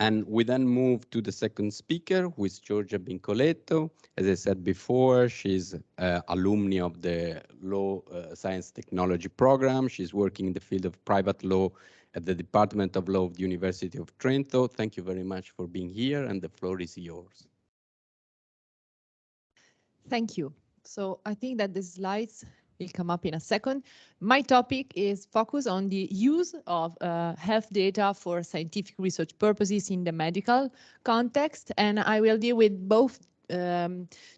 And we then move to the second speaker, who is Giorgia Bincoletto. As I said before, she's alumni of the Law Science Technology program. She's working in the field of private law at the Department of Law of the University of Trento. Thank you very much for being here, and the floor is yours. Thank you. So I think that the slides will come up in a second. My topic is focused on the use of health data for scientific research purposes in the medical context, and I will deal with both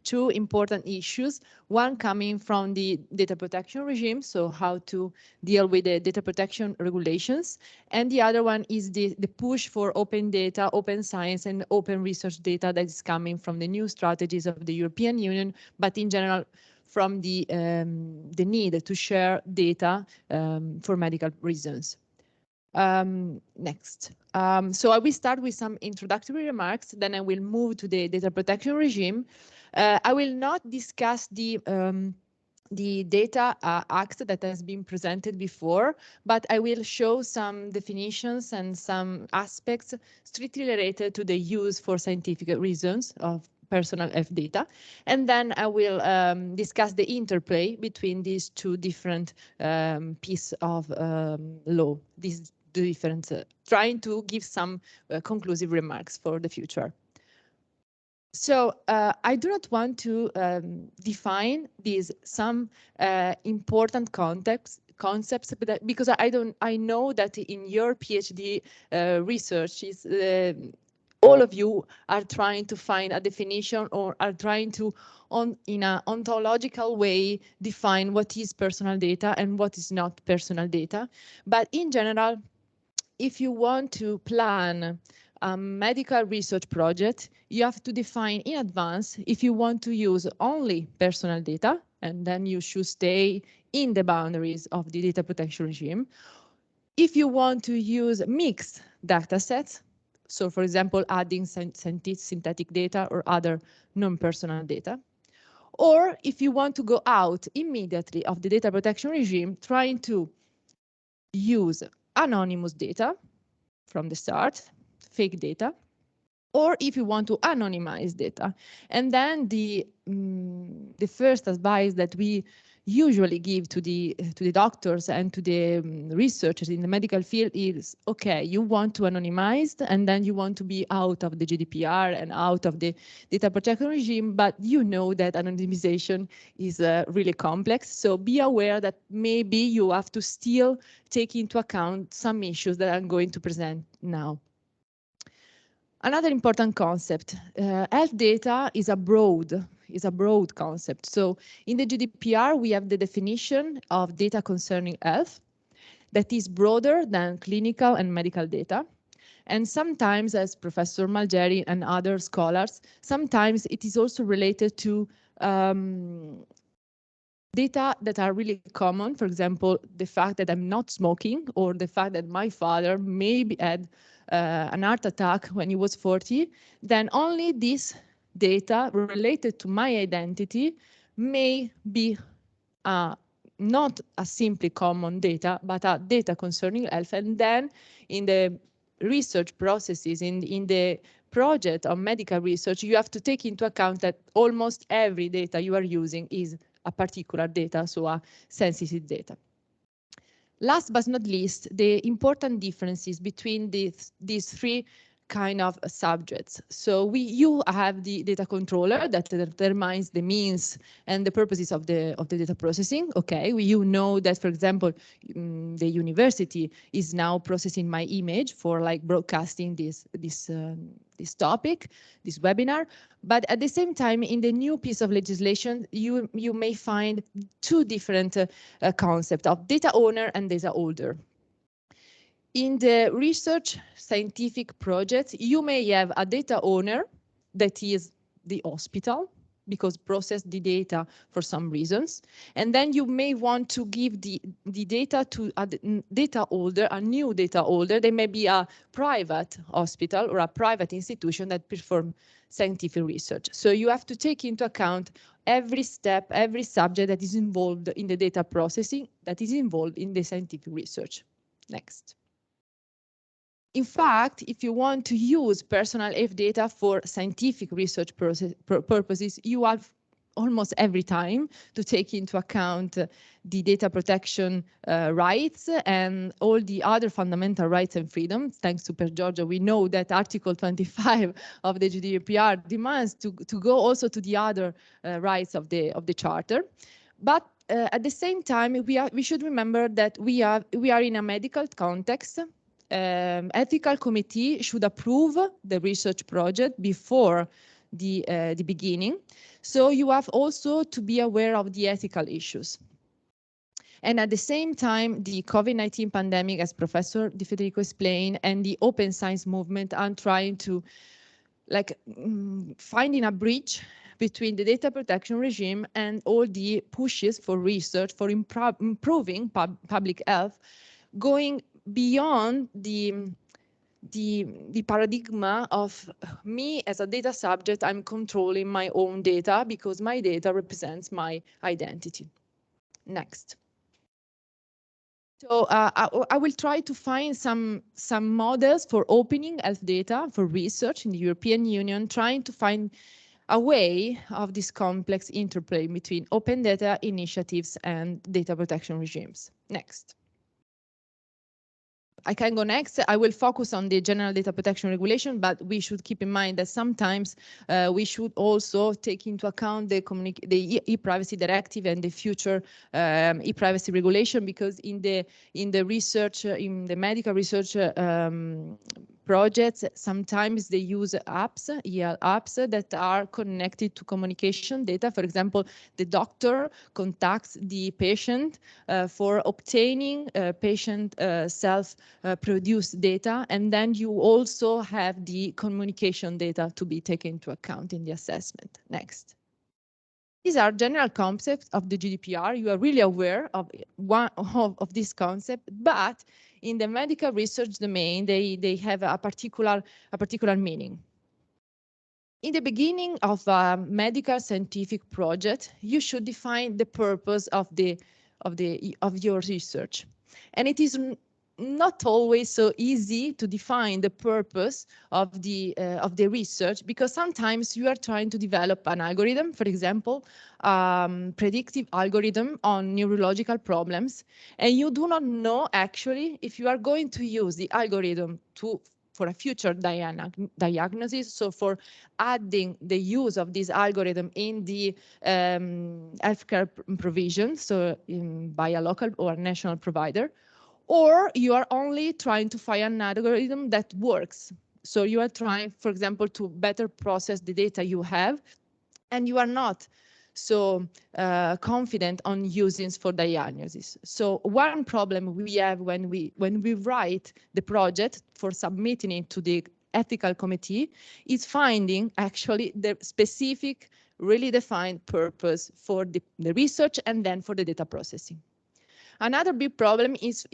two important issues, one coming from the data protection regime, so how to deal with the data protection regulations, and the other one is the push for open data, open science, and open research data that is coming from the new strategies of the European Union, but in general from the need to share data for medical reasons. Next. So I will start with some introductory remarks, then I will move to the data protection regime. I will not discuss the Data Act that has been presented before, but I will show some definitions and some aspects strictly related to the use for scientific reasons of personal health data. And then I will discuss the interplay between these two different pieces of law, these different, trying to give some conclusive remarks for the future. So I do not want to define these some important concepts, but because I know that in your PhD research all of you are trying to find a definition or are trying to, in an ontological way, define what is personal data and what is not personal data. But in general, if you want to plan a medical research project, you have to define in advance if you want to use only personal data, and then you should stay in the boundaries of the data protection regime. If you want to use mixed data sets, so for example, adding synthetic data or other non-personal data, or if you want to go out immediately of the data protection regime, trying to use anonymous data from the start, fake data, or if you want to anonymize data. And then the first advice that we usually give to the doctors and to the researchers in the medical field is, okay, you want to anonymize and then you want to be out of the GDPR and out of the data protection regime, but you know that anonymization is really complex. So be aware that maybe you have to still take into account some issues that I'm going to present now. Another important concept, health data is a broad concept. So in the GDPR, we have the definition of data concerning health that is broader than clinical and medical data. And sometimes, as Professor Malgeri and other scholars, sometimes it is also related to data that are really common. For example, the fact that I'm not smoking, or the fact that my father maybe had an heart attack when he was 40, then only this data related to my identity may be not a simply common data, but a data concerning health. And then in the research processes, in the project of medical research, you have to take into account that almost every data you are using is a particular data, so a sensitive data. Last but not least, the important differences between these three kind of subjects. So you have the data controller that determines the means and the purposes of the data processing. Okay, you know that, for example, the university is now processing my image for like broadcasting this topic, this webinar. But at the same time, in the new piece of legislation, you may find two different concepts of data owner and data holder. In the research scientific project, you may have a data owner that is the hospital, because process the data for some reasons. And then you may want to give the data to a data holder, a new data holder. They may be a private hospital or a private institution that perform scientific research. So you have to take into account every step, every subject that is involved in the data processing, that is involved in the scientific research. Next. In fact, if you want to use personal health data for scientific research purposes, you have almost every time to take into account the data protection rights and all the other fundamental rights and freedoms. Thanks to Giorgia, we know that Article 25 of the GDPR demands to go also to the other rights of the Charter. But at the same time, we should remember that we are in a medical context. Ethical committee should approve the research project before the beginning. So you have also to be aware of the ethical issues. And at the same time, the COVID-19 pandemic, as Professor Di Federico explained, and the open science movement are trying to finding a bridge between the data protection regime and all the pushes for research for improving public health, going beyond the paradigm of me as a data subject. I'm controlling my own data because my data represents my identity. Next. So I will try to find some models for opening health data for research in the European Union, trying to find a way of this complex interplay between open data initiatives and data protection regimes. Next. I can go next. I will focus on the general data protection regulation, but we should keep in mind that sometimes we should also take into account the e-privacy directive and the future e-privacy regulation, because in the research, in the medical research projects, sometimes they use apps, EL apps, that are connected to communication data. For example, the doctor contacts the patient for obtaining patient self-produced data, and then you also have the communication data to be taken into account in the assessment. Next. These are general concepts of the GDPR. You are really aware of one of this concept, but in the medical research domain, they have a particular meaning. In the beginning of a medical scientific project, you should define the purpose of your research, and it is not always so easy to define the purpose of the research, because sometimes you are trying to develop an algorithm, for example, predictive algorithm on neurological problems, and you do not know actually if you are going to use the algorithm for a future diagnosis, so for adding the use of this algorithm in the healthcare provision, so by a local or national provider, or you are only trying to find an algorithm that works. So you are trying, for example, to better process the data you have, and you are not so confident on using for diagnosis. So one problem we have when we write the project for submitting it to the ethical committee is finding actually the specific, really defined purpose for the research and then for the data processing. Another big problem is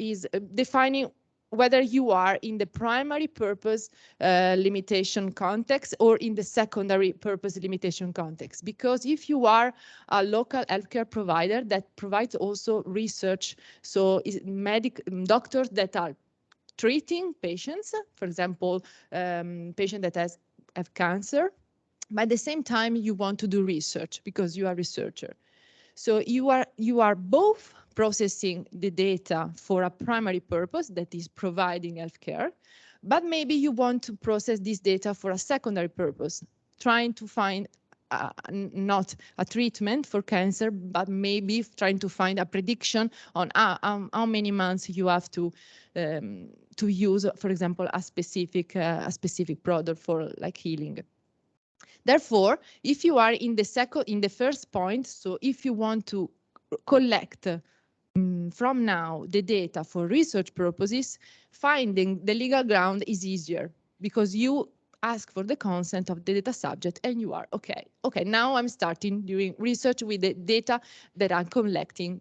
defining whether you are in the primary purpose limitation context or in the secondary purpose limitation context. Because if you are a local healthcare provider that provides also research, so doctors that are treating patients, for example, patient that have cancer, but at the same time you want to do research because you are a researcher. So you are both processing the data for a primary purpose, that is providing healthcare, but maybe you want to process this data for a secondary purpose, trying to find not a treatment for cancer, but maybe trying to find a prediction on how many months you have to use, for example, a specific product for like healing. Therefore, if you are in the first point, so if you want to collect from now the data for research purposes, finding the legal ground is easier because you ask for the consent of the data subject and you are okay, now I'm starting doing research with the data that I'm collecting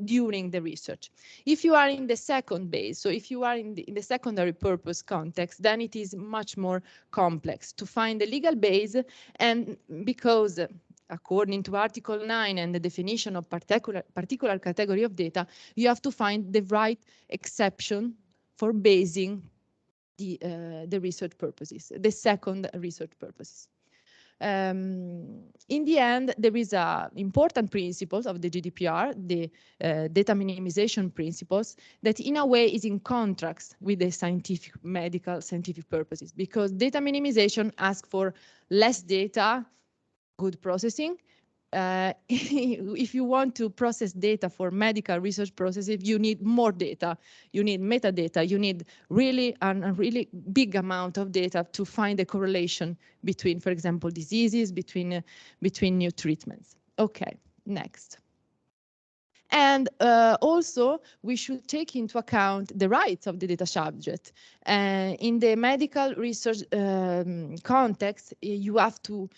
during the research. If you are in the second base, so if you are in the secondary purpose context, then it is much more complex to find the legal base, and because according to Article 9 and the definition of particular category of data, you have to find the right exception for basing the research purposes, the second research purposes. In the end, there is important principles of the GDPR, the data minimization principles, that in a way is in contrast with the scientific purposes, because data minimization asks for less data, good processing. If you want to process data for medical research processes, you need more data, you need metadata, you need really a really big amount of data to find a correlation between, for example, diseases, between new treatments. Okay, next. And also, we should take into account the rights of the data subject. In the medical research context, you have to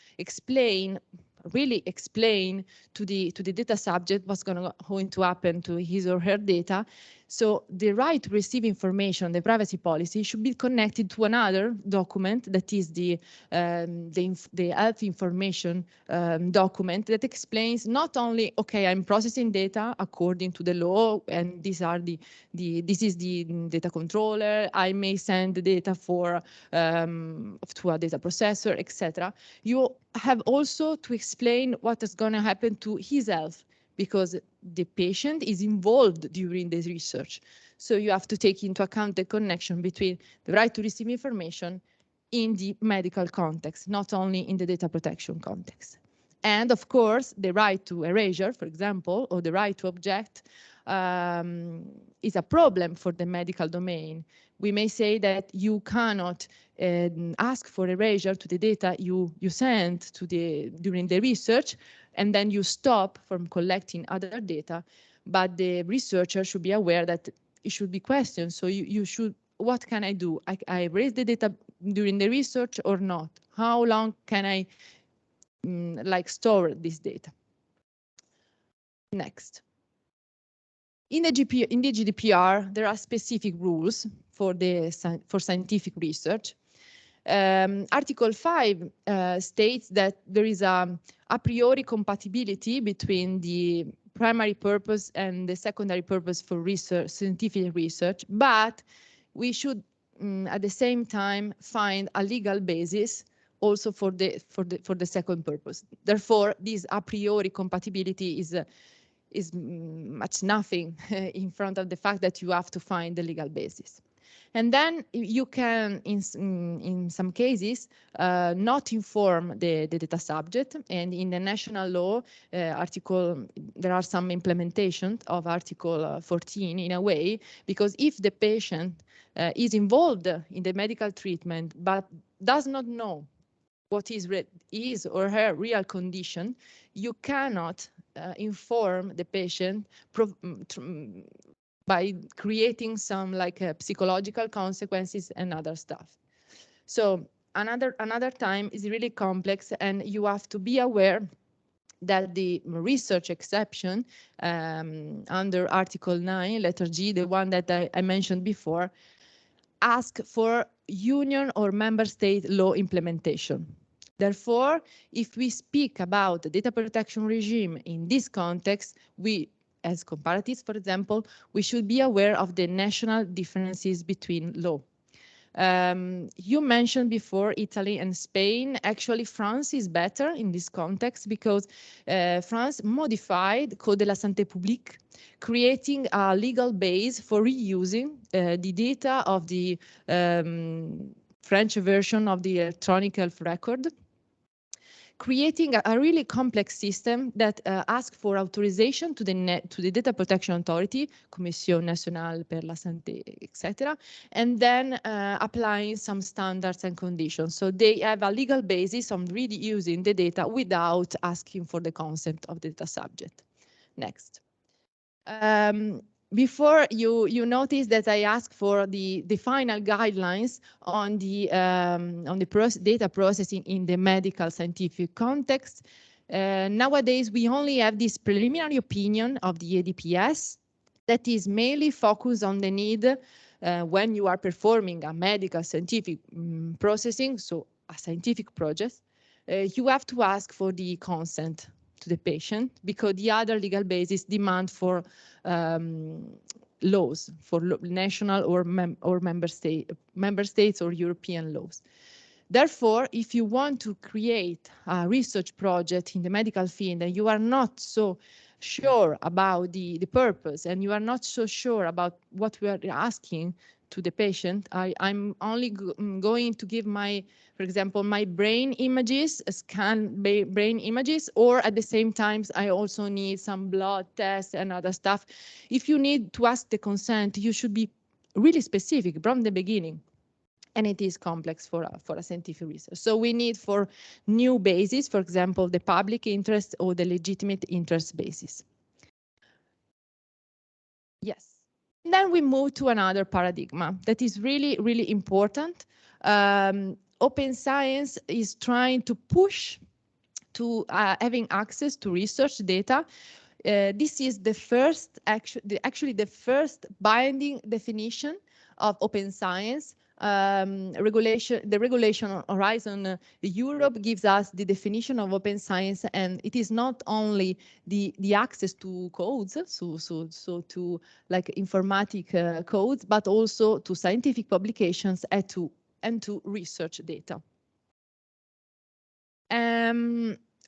really explain to the data subject what's going to happen to his or her data. So the right to receive information, the privacy policy, should be connected to another document that is the health information document that explains not only, okay, I'm processing data according to the law, and these are this is the data controller. I may send the data to a data processor, etc. You have also to explain what is going to happen to his health, because the patient is involved during the research. So you have to take into account the connection between the right to receive information in the medical context, not only in the data protection context. And of course, the right to erasure, for example, or the right to object is a problem for the medical domain. We may say that you cannot ask for erasure to the data you sent during the research, and then you stop from collecting other data, but the researcher should be aware that it should be questioned. So you should, what can I do? I erase the data during the research or not? How long can I store this data? Next. In the GDPR, there are specific rules for scientific research. Article 5 states that there is a priori compatibility between the primary purpose and the secondary purpose for research, scientific research, but we should at the same time find a legal basis also for the second purpose. Therefore, this a priori compatibility is much nothing in front of the fact that you have to find the legal basis. And then you can, in some cases, not inform the data subject. And in the national law there are some implementation of Article 14 in a way, because if the patient is involved in the medical treatment but does not know what is his or her real condition, you cannot inform the patient by creating some psychological consequences and other stuff. So another time is really complex, and you have to be aware that the research exception under Article 9, letter G, the one that I mentioned before, ask for union or member state law implementation. Therefore, if we speak about the data protection regime in this context, as comparatives, for example, we should be aware of the national differences between law. You mentioned before Italy and Spain. Actually, France is better in this context because France modified Code de la Santé Publique, creating a legal base for reusing the data of the French version of the electronic health record, creating a really complex system that asks for authorization to the Data Protection Authority, Commission Nationale per la Santé, etc., and then applying some standards and conditions. So they have a legal basis on really using the data without asking for the consent of the data subject. Next. Before you notice that I asked for the final guidelines on the data processing in the medical scientific context. Nowadays, we only have this preliminary opinion of the EDPS that is mainly focused on the need when you are performing a medical scientific processing, so a scientific project, you have to ask for the consent to the patient, because the other legal basis demand for laws for national or member states or European laws. Therefore, if you want to create a research project in the medical field and you are not so sure about the purpose and you are not so sure about what we are asking to the patient, I'm only going to give for example, my brain images, scan brain images, or at the same time, I also need some blood tests and other stuff. If you need to ask the consent, you should be really specific from the beginning. And it is complex for a scientific research. So we need for new basis, for example, the public interest or the legitimate interest basis. Yes. Then we move to another paradigm that is really, really important. Open science is trying to push to having access to research data. This is the first, actually the first binding definition of open science. The regulation on Horizon Europe gives us the definition of open science, and it is not only the access to codes, so to like informatic codes, but also to scientific publications and to research data.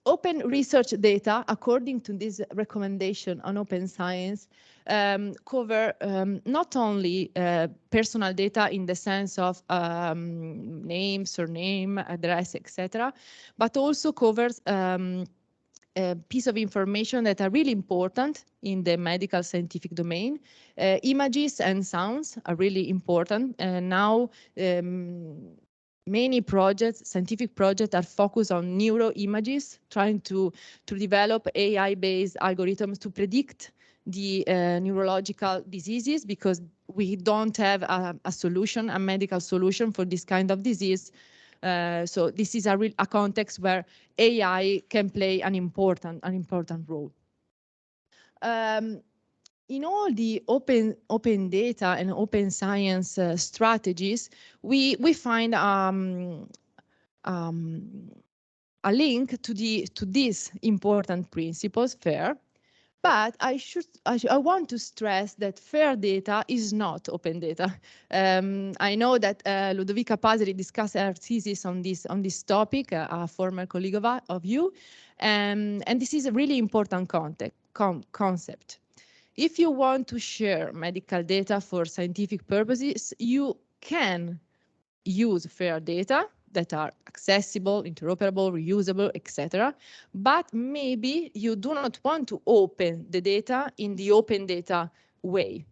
Open research data, according to this recommendation on open science, cover not only personal data in the sense of name, surname, address, etc., but also covers a piece of information that are really important in the medical scientific domain. Images and sounds are really important. Now, many projects, scientific projects, are focused on neuroimages, trying to develop AI-based algorithms to predict the neurological diseases, because we don't have a solution, a medical solution for this kind of disease. So this is a context where AI can play an important role. In all the open data and open science strategies, we find a link to these important principles, FAIR. But I want to stress that FAIR data is not open data. I know that Ludovica Paseri discussed her thesis on this topic, a former colleague of you, and this is a really important concept. If you want to share medical data for scientific purposes, you can use FAIR data that are accessible, interoperable, reusable, etc. But maybe you do not want to open the data in the open data way,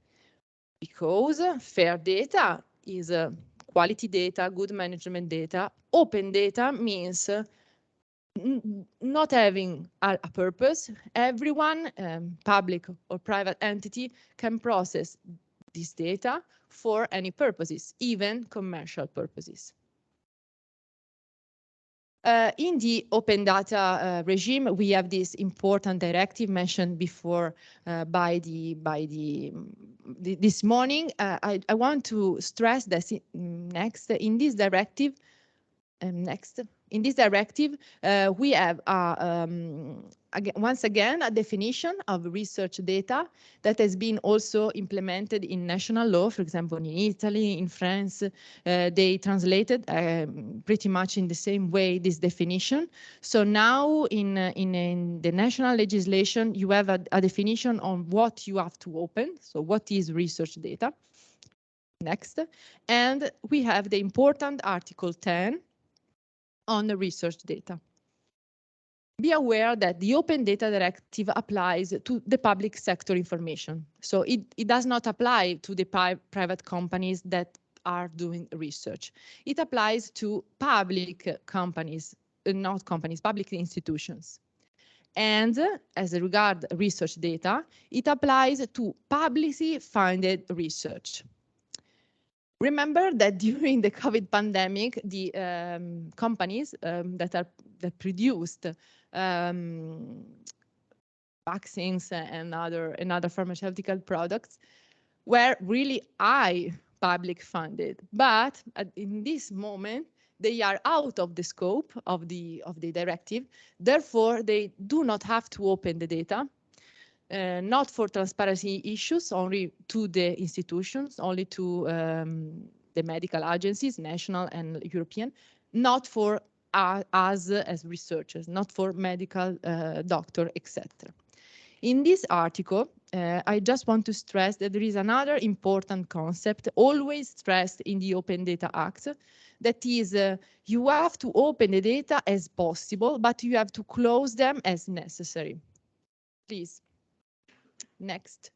because FAIR data is quality data, good management data. Open data means not having a purpose. Everyone, public or private entity, can process this data for any purposes, even commercial purposes. In the open data regime, we have this important directive mentioned before this morning. I want to stress that in this directive, we have once again a definition of research data that has been also implemented in national law. For example, in Italy, in France, they translated pretty much in the same way this definition. So now in the national legislation, you have a definition on what you have to open. So what is research data? Next. And we have the important Article 10 on the research data. Be aware that the Open Data Directive applies to the public sector information. So it does not apply to the private companies that are doing research. It applies to public companies, not companies, public institutions. And as regards research data, it applies to publicly funded research. Remember that during the COVID pandemic, the companies that produced vaccines and other pharmaceutical products were really high public funded. But in this moment, they are out of the scope of the directive. Therefore, they do not have to open the data. not for transparency issues, only to the institutions, only to the medical agencies, national and European, not for us as researchers, not for medical doctor, etc. In this article, I just want to stress that there is another important concept always stressed in the Open Data Act, that is, you have to open the data as possible, but you have to close them as necessary. Please. Next.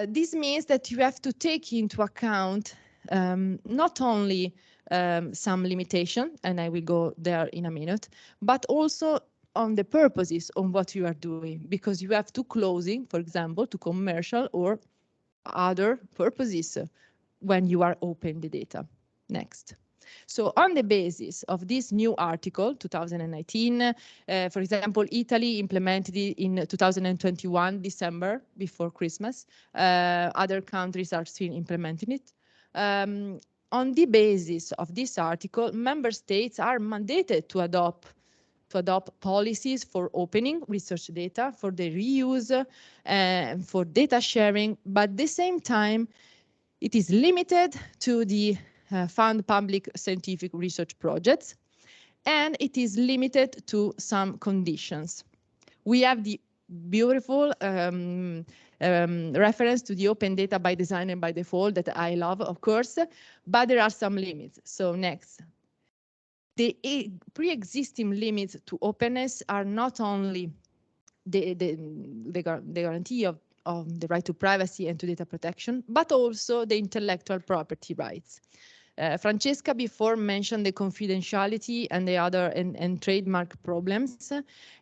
This means that you have to take into account not only some limitation, and I will go there in a minute, but also on the purposes on what you are doing, because you have to closing, for example, to commercial or other purposes when you are open the data. Next. So on the basis of this new article, 2019, for example, Italy implemented it in 2021, December, before Christmas. Other countries are still implementing it. On the basis of this article, member states are mandated to adopt policies for opening research data, for the reuse, for data sharing, but at the same time, it is limited to the fund public scientific research projects, and it is limited to some conditions. We have the beautiful reference to the open data by design and by default that I love, of course, but there are some limits. So next. The pre-existing limits to openness are not only the guarantee of the right to privacy and to data protection, but also the intellectual property rights. Francesca before mentioned the confidentiality and the other and trademark problems.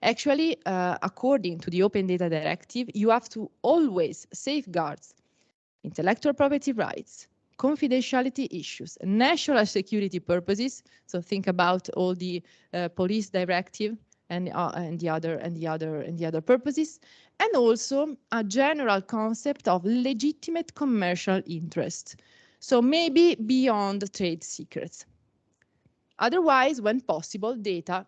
Actually, according to the Open Data Directive, you have to always safeguard intellectual property rights, confidentiality issues, national security purposes. So think about all the police directive and the other purposes, and also a general concept of legitimate commercial interest. So maybe beyond trade secrets. Otherwise, when possible, data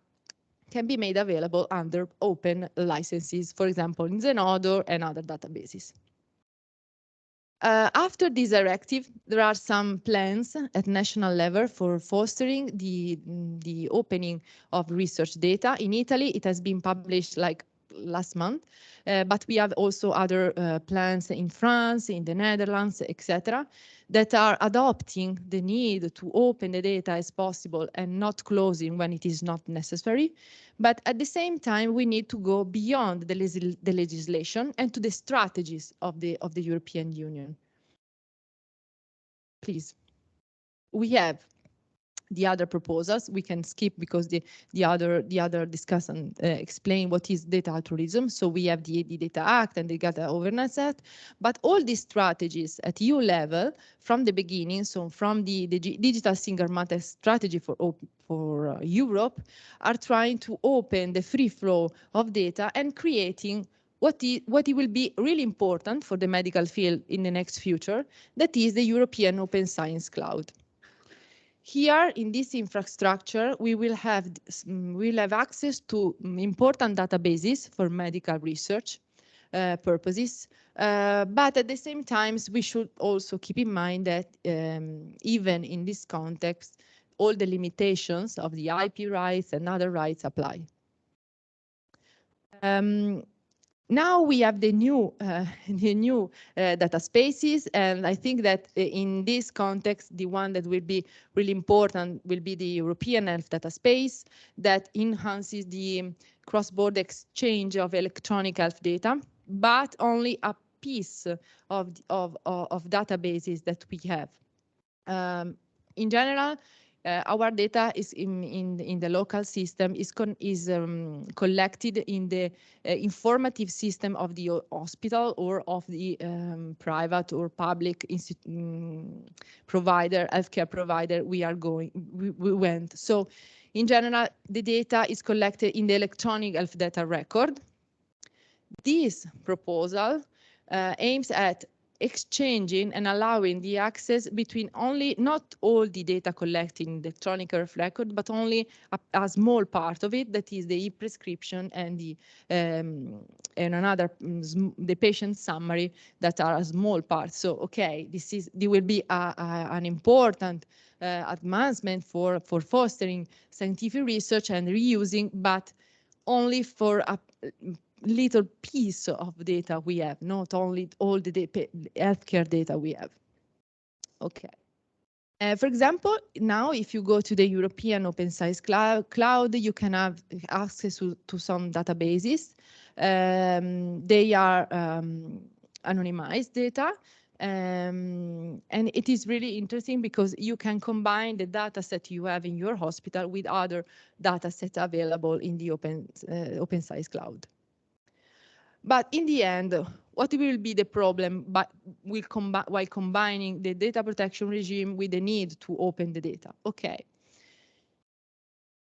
can be made available under open licenses, for example, in Zenodo and other databases. After this directive, there are some plans at national level for fostering the opening of research data. In Italy, it has been published like last month, but we have also other plans in France, in the Netherlands, etc., that are adopting the need to open the data as possible and not closing when it is not necessary. But at the same time, we need to go beyond the legislation and to the strategies of the European Union. Please. We have the other proposals. We can skip because the other discussion explain what is data altruism. So we have the Data Act and the Data Governance Act, but all these strategies at EU level from the beginning, so from the digital single market strategy for Europe, are trying to open the free flow of data and creating what it will be really important for the medical field in the next future, that is the European Open Science Cloud. Here in this infrastructure, we will have access to important databases for medical research purposes, but at the same time, we should also keep in mind that even in this context, all the limitations of the IP rights and other rights apply. Now we have the new data spaces, and I think that in this context, the one that will be really important will be the European Health Data Space that enhances the cross-border exchange of electronic health data, but only a piece of databases that we have. In general, our data is in the local system is collected in the informative system of the hospital or of the private or public provider, healthcare provider we went. So in general, the data is collected in the electronic health data record. This proposal aims at exchanging and allowing the access between not all the data collected in the electronic health record, but only a small part of it, that is the e-prescription and and another the patient summary that are a small part. So okay, there will be an important advancement for fostering scientific research and reusing, but only for a little piece of data we have, not only all the healthcare data we have. Okay. For example, now if you go to the European Open Science Cloud, you can have access to some databases. They are anonymized data. And it is really interesting because you can combine the data set you have in your hospital with other data sets available in the Open Science Cloud. But in the end, what will be the problem while combining the data protection regime with the need to open the data? Okay.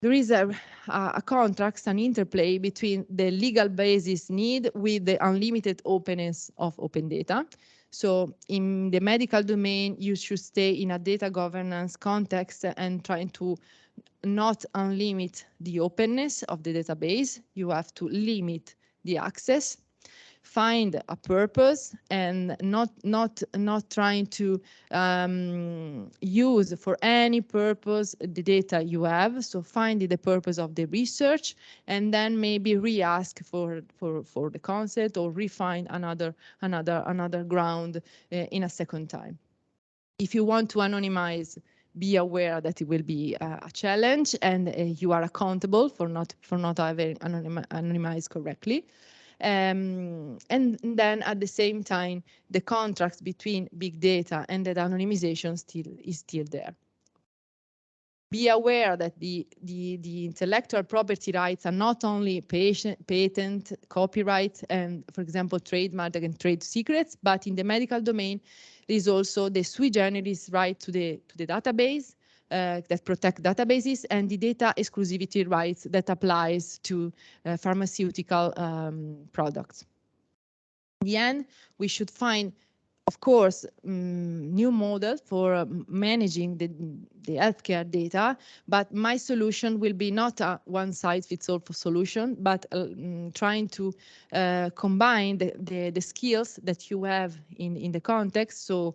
There is a contract, an interplay between the legal basis need with the unlimited openness of open data. So in the medical domain, you should stay in a data governance context and trying to not unlimit the openness of the database. You have to limit the access, find a purpose, and not trying to use for any purpose the data you have. So find the purpose of the research, and then maybe re-ask for the consent or refine another ground in a second time. If you want to anonymize, be aware that it will be a challenge, and you are accountable for not having anonymized correctly. And then at the same time, the contrast between big data and that anonymization is still there. Be aware that the intellectual property rights are not only patent, copyright, and, for example, trademark and trade secrets, but in the medical domain, there is also the sui generis right to the database that protect databases, and the data exclusivity rights that applies to pharmaceutical products. In the end, we should find, of course, new models for managing the healthcare data, but my solution will be not a one-size-fits-all solution, but trying to combine the skills that you have in the context. So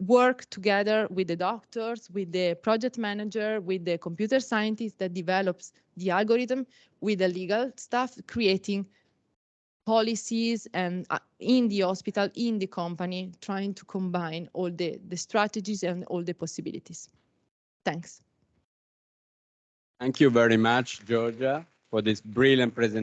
work together with the doctors, with the project manager, with the computer scientist that develops the algorithm, with the legal staff, creating policies and in the hospital, in the company, trying to combine all the strategies and all the possibilities. Thanks. Thank you very much, Giorgia, for this brilliant presentation.